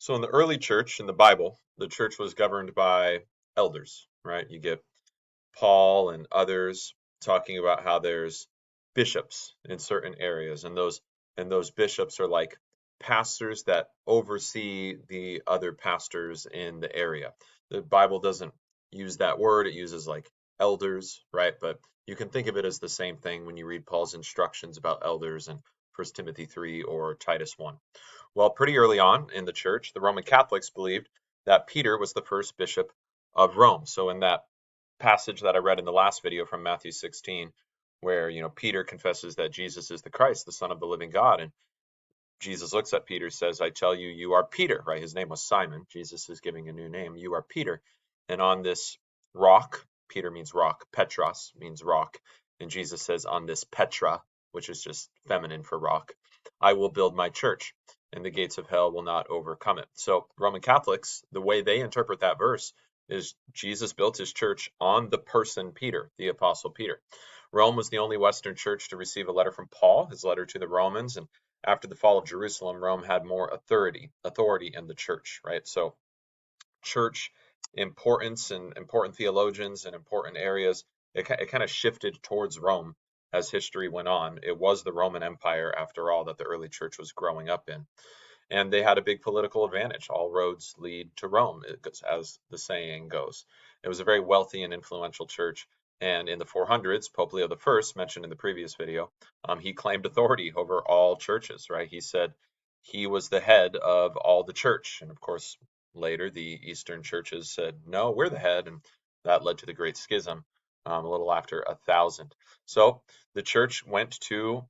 So in the early church, in the Bible, the church was governed by elders, right? You get Paul and others talking about how there's bishops in certain areas, and those bishops are like pastors that oversee the other pastors in the area. The Bible doesn't use that word, it uses like elders, right? But you can think of it as the same thing when you read Paul's instructions about elders in 1 Timothy 3 or Titus 1. Well, pretty early on in the church, the Roman Catholics believed that Peter was the first bishop of Rome. So in that passage that I read in the last video from Matthew 16, where Peter confesses that Jesus is the Christ, the Son of the living God, and Jesus looks at Peter, says, "I tell you, you are Peter," right? His name was Simon. Jesus is giving a new name. You are Peter, and on this rock, Peter means rock, Petros means rock, and Jesus says, "On this Petra," which is just feminine for rock, "I will build my church, and the gates of hell will not overcome it." So Roman Catholics, the way they interpret that verse is Jesus built his church on the person Peter, the Apostle Peter. Rome was the only Western church to receive a letter from Paul, his letter to the Romans, and after the fall of Jerusalem, Rome had more authority in the church, right? So church importance and important theologians and important areas, it kind of shifted towards Rome as history went on. It was the Roman Empire, after all, that the early church was growing up in. And they had a big political advantage. All roads lead to Rome, as the saying goes. It was a very wealthy and influential church. And in the 400s, Pope Leo I, mentioned in the previous video, he claimed authority over all churches, right? He said he was the head of all the church. And of course, later the Eastern churches said, no, we're the head. And that led to the Great Schism a little after 1000. So the church went to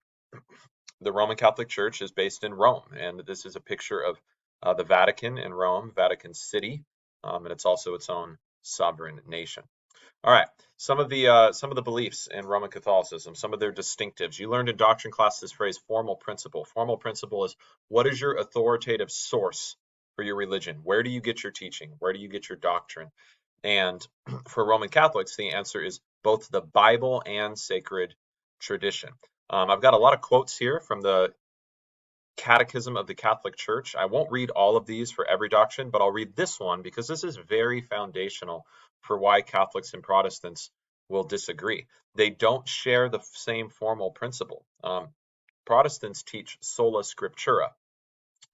the Roman Catholic Church is based in Rome, and this is a picture of the Vatican in Rome, Vatican City, and it's also its own sovereign nation. All right, some of the beliefs in Roman Catholicism, some of their distinctives. You learned in doctrine class this phrase, formal principle. Formal principle is what is your authoritative source for your religion? Where do you get your teaching? Where do you get your doctrine? And for Roman Catholics, the answer is both the Bible and sacred tradition. I've got a lot of quotes here from the Catechism of the Catholic Church. I won't read all of these for every doctrine, but I'll read this one because this is very foundational for why Catholics and Protestants will disagree. They don't share the same formal principle. Protestants teach sola scriptura,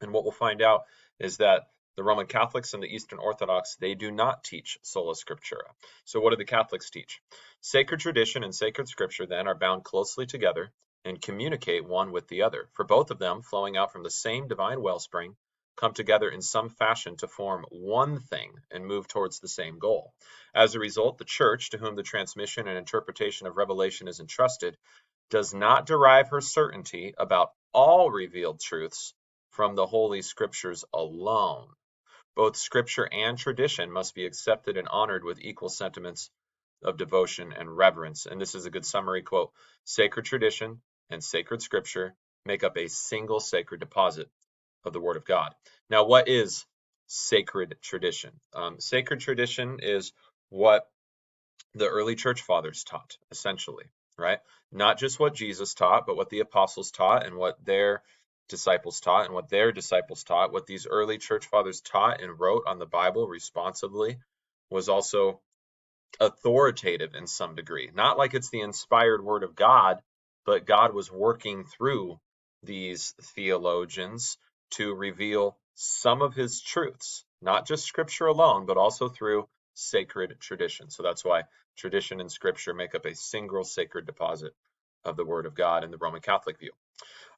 and what we'll find out is that the Roman Catholics and the Eastern Orthodox, they do not teach sola scriptura. So what do the Catholics teach? Sacred tradition and sacred scripture then are bound closely together and communicate one with the other. For both of them, flowing out from the same divine wellspring, come together in some fashion to form one thing and move towards the same goal. As a result, the Church, to whom the transmission and interpretation of revelation is entrusted, does not derive her certainty about all revealed truths from the Holy Scriptures alone. Both Scripture and tradition must be accepted and honored with equal sentiments of devotion and reverence. And this is a good summary quote. Sacred tradition and sacred Scripture make up a single sacred deposit of the Word of God. Now, what is sacred tradition? Sacred tradition is what the early church fathers taught, essentially, right? Not just what Jesus taught, but what the apostles taught and what their disciples taught and what their disciples taught. What these early church fathers taught and wrote on the Bible responsibly was also authoritative in some degree. Not like it's the inspired word of God, but God was working through these theologians to reveal some of his truths, not just scripture alone, but also through sacred tradition. So that's why tradition and scripture make up a single sacred deposit of the word of God in the Roman Catholic view.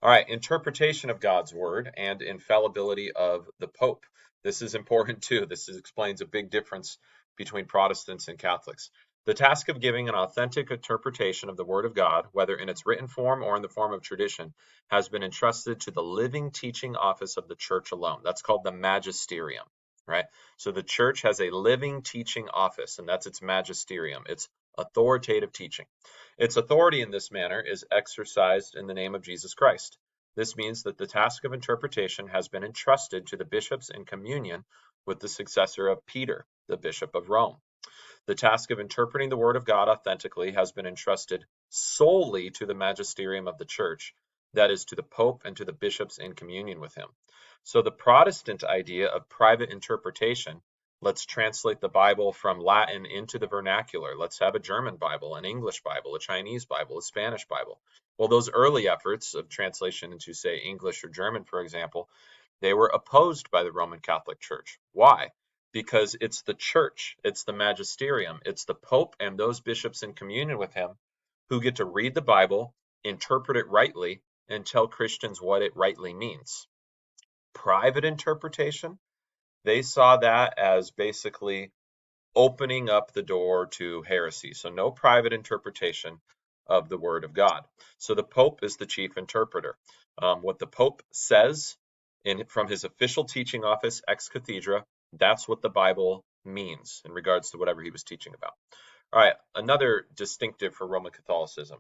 All right, interpretation of God's word and infallibility of the Pope. This is important too. This explains a big difference between Protestants and Catholics. The task of giving an authentic interpretation of the Word of God, whether in its written form or in the form of tradition, has been entrusted to the living teaching office of the Church alone. That's called the magisterium, right? So the Church has a living teaching office, and that's its magisterium. It's authoritative teaching. Its authority in this manner is exercised in the name of Jesus Christ. This means that the task of interpretation has been entrusted to the bishops in communion with the successor of Peter, the Bishop of Rome. The task of interpreting the Word of God authentically has been entrusted solely to the magisterium of the Church, that is, to the Pope and to the bishops in communion with him. So the Protestant idea of private interpretation, let's translate the Bible from Latin into the vernacular. Let's have a German Bible, an English Bible, a Chinese Bible, a Spanish Bible. Well, those early efforts of translation into, say, English or German, for example, they were opposed by the Roman Catholic Church. Why? Because it's the church, it's the magisterium, it's the Pope and those bishops in communion with him who get to read the Bible, interpret it rightly, and tell Christians what it rightly means. Private interpretation, they saw that as basically opening up the door to heresy. So no private interpretation of the Word of God. So the Pope is the chief interpreter. What the Pope says from his official teaching office, ex cathedra, that's what the Bible means in regards to whatever he was teaching about. All right, another distinctive for Roman Catholicism.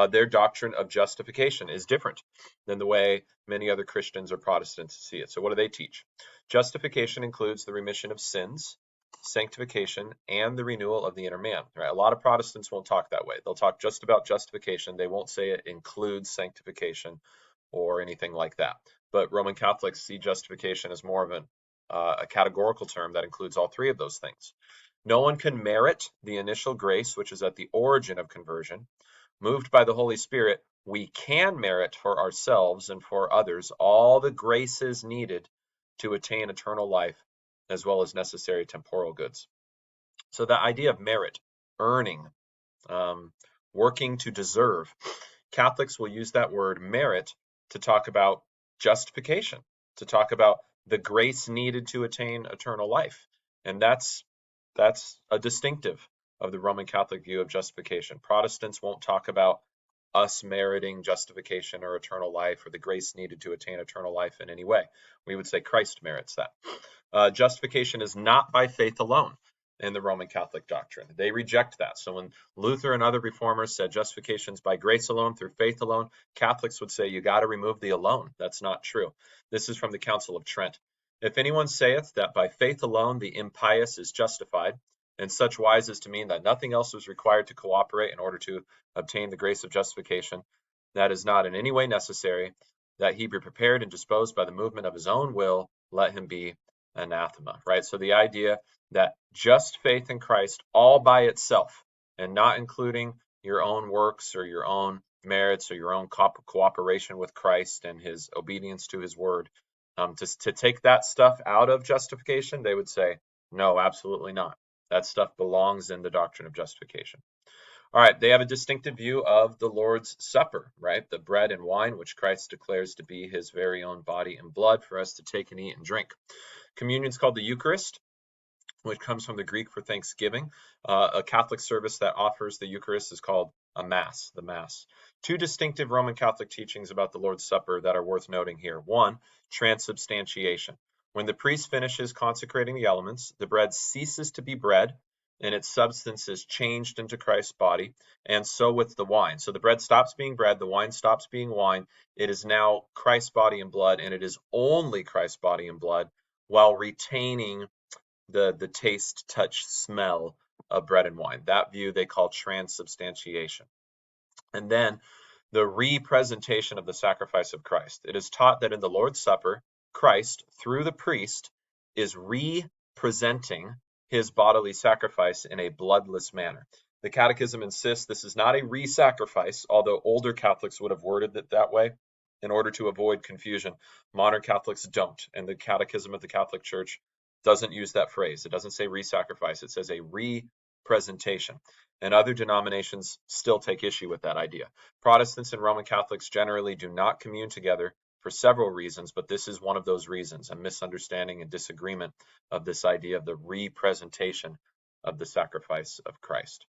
Their doctrine of justification is different than the way many other Christians or Protestants see it. So what do they teach? Justification includes the remission of sins, sanctification, and the renewal of the inner man. Right? A lot of Protestants won't talk that way. They'll talk just about justification. They won't say it includes sanctification or anything like that. But Roman Catholics see justification as more of a categorical term that includes all three of those things. No one can merit the initial grace, which is at the origin of conversion. Moved by the Holy Spirit, we can merit for ourselves and for others all the graces needed to attain eternal life, as well as necessary temporal goods. So the idea of merit, earning, working to deserve, Catholics will use that word merit to talk about justification, to talk about the grace needed to attain eternal life. And that's a distinctive of the Roman Catholic view of justification. Protestants won't talk about us meriting justification or eternal life or the grace needed to attain eternal life in any way. We would say Christ merits that. Justification is not by faith alone in the Roman Catholic doctrine. They reject that. So when Luther and other reformers said justification is by grace alone, through faith alone, Catholics would say you got to remove the alone. That's not true. This is from the Council of Trent. If anyone saith that by faith alone the impious is justified, and such wise as to mean that nothing else was required to cooperate in order to obtain the grace of justification, that is not in any way necessary, that he be prepared and disposed by the movement of his own will, let him be anathema, right? So the idea that just faith in Christ all by itself, and not including your own works or your own merits or your own cooperation with Christ and his obedience to his word, to take that stuff out of justification, they would say, no, absolutely not. That stuff belongs in the doctrine of justification. All right, they have a distinctive view of the Lord's Supper, right? The bread and wine, which Christ declares to be his very own body and blood for us to take and eat and drink. Communion is called the Eucharist, which comes from the Greek for thanksgiving. A Catholic service that offers the Eucharist is called a Mass, the Mass. Two distinctive Roman Catholic teachings about the Lord's Supper that are worth noting here. One, transubstantiation. When the priest finishes consecrating the elements, the bread ceases to be bread, and its substance is changed into Christ's body, and so with the wine. So the bread stops being bread, the wine stops being wine. It is now Christ's body and blood, and it is only Christ's body and blood, while retaining the taste, touch, smell of bread and wine. That view they call transubstantiation. And then the representation of the sacrifice of Christ. It is taught that in the Lord's Supper, Christ, through the priest, is representing his bodily sacrifice in a bloodless manner. The Catechism insists this is not a re-sacrifice, although older Catholics would have worded it that way in order to avoid confusion. Modern Catholics don't, and the Catechism of the Catholic Church doesn't use that phrase. It doesn't say re-sacrifice. It says a representation. And other denominations still take issue with that idea. Protestants and Roman Catholics generally do not commune together for several reasons, but this is one of those reasons, a misunderstanding and disagreement of this idea of the representation of the sacrifice of Christ.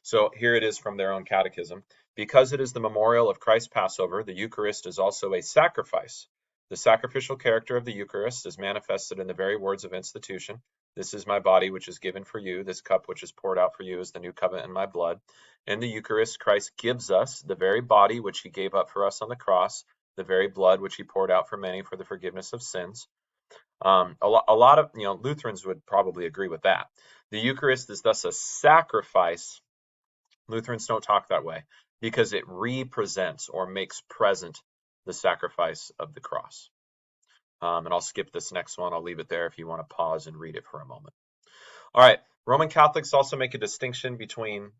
So here it is from their own catechism. Because it is the memorial of Christ's Passover, the Eucharist is also a sacrifice. The sacrificial character of the Eucharist is manifested in the very words of institution. This is my body, which is given for you. This cup, which is poured out for you, is the new covenant in my blood. In the Eucharist, Christ gives us the very body which he gave up for us on the cross, the very blood which he poured out for many for the forgiveness of sins. A lot of Lutherans would probably agree with that. The Eucharist is thus a sacrifice. Lutherans don't talk that way because it represents or makes present the sacrifice of the cross. And I'll skip this next one. I'll leave it there if you want to pause and read it for a moment. All right. Roman Catholics also make a distinction between,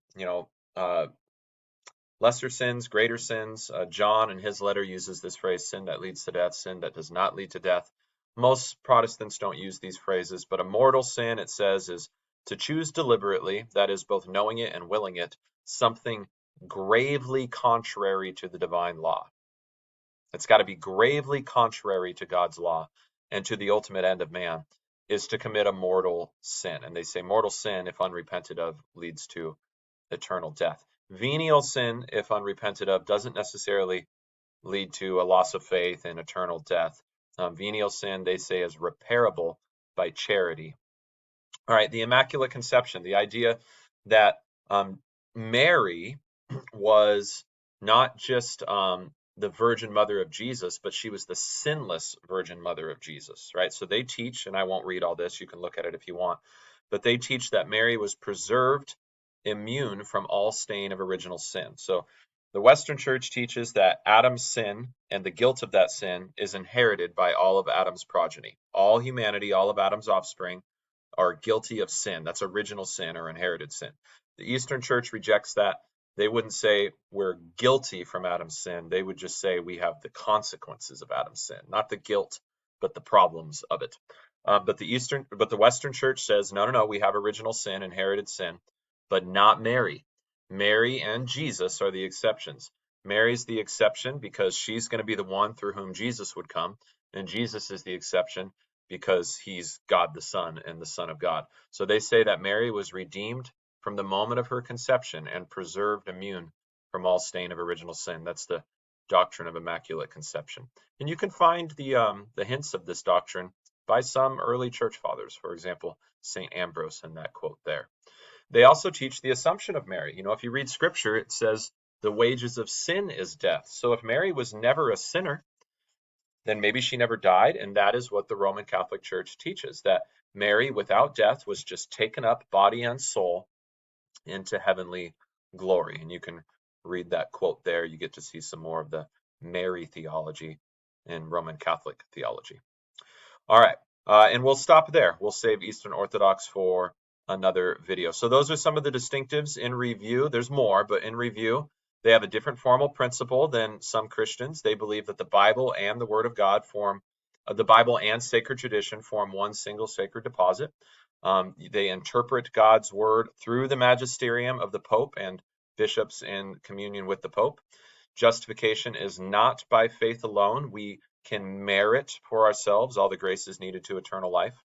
lesser sins, greater sins. John in his letter uses this phrase, sin that leads to death, sin that does not lead to death. Most Protestants don't use these phrases, but a mortal sin, it says, is to choose deliberately, that is, both knowing it and willing it, something gravely contrary to the divine law. It's got to be gravely contrary to God's law and to the ultimate end of man, is to commit a mortal sin. And they say mortal sin, if unrepented of, leads to eternal death. Venial sin, if unrepented of, doesn't necessarily lead to a loss of faith and eternal death. Venial sin, they say, is repairable by charity. All right, the Immaculate Conception, the idea that Mary was not just the Virgin Mother of Jesus, but she was the sinless Virgin Mother of Jesus, right? So they teach, and I won't read all this, you can look at it if you want, but they teach that Mary was preserved immune from all stain of original sin. So the Western Church teaches that Adam's sin and the guilt of that sin is inherited by all of Adam's progeny. All humanity, all of Adam's offspring are guilty of sin. That's original sin or inherited sin. The Eastern Church rejects that. They wouldn't say we're guilty from Adam's sin. They would just say we have the consequences of Adam's sin, not the guilt, but the problems of it. But the Western Church says, no, we have original sin, inherited sin, but not Mary. Mary and Jesus are the exceptions. Mary's the exception because she's going to be the one through whom Jesus would come, and Jesus is the exception because he's God the Son and the Son of God. So they say that Mary was redeemed from the moment of her conception and preserved immune from all stain of original sin. That's the doctrine of Immaculate Conception. And you can find the hints of this doctrine by some early church fathers, for example, St. Ambrose in that quote there. They also teach the Assumption of Mary. If you read Scripture, it says the wages of sin is death. So if Mary was never a sinner, then maybe she never died, and that is what the Roman Catholic Church teaches, that Mary, without death, was just taken up, body and soul, into heavenly glory. And you can read that quote there. You get to see some more of the Mary theology in Roman Catholic theology. All right, and we'll stop there. We'll save Eastern Orthodox for another video. So those are some of the distinctives in review. There's more, but in review, they have a different formal principle than some Christians. They believe that the Bible and the Word of God the Bible and sacred tradition form one single sacred deposit. They interpret God's Word through the magisterium of the Pope and bishops in communion with the Pope. Justification is not by faith alone. We can merit for ourselves all the graces needed to eternal life.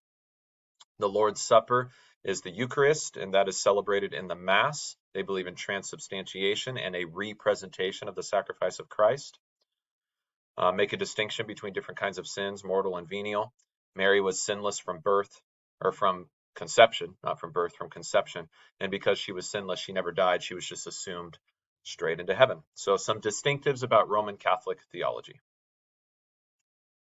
The Lord's Supper is the Eucharist, and that is celebrated in the Mass. They believe in transubstantiation and a representation of the sacrifice of Christ. Make a distinction between different kinds of sins, mortal and venial. Mary was sinless from birth, or from conception, not from birth, from conception. And because she was sinless, she never died. She was just assumed straight into heaven. So some distinctives about Roman Catholic theology.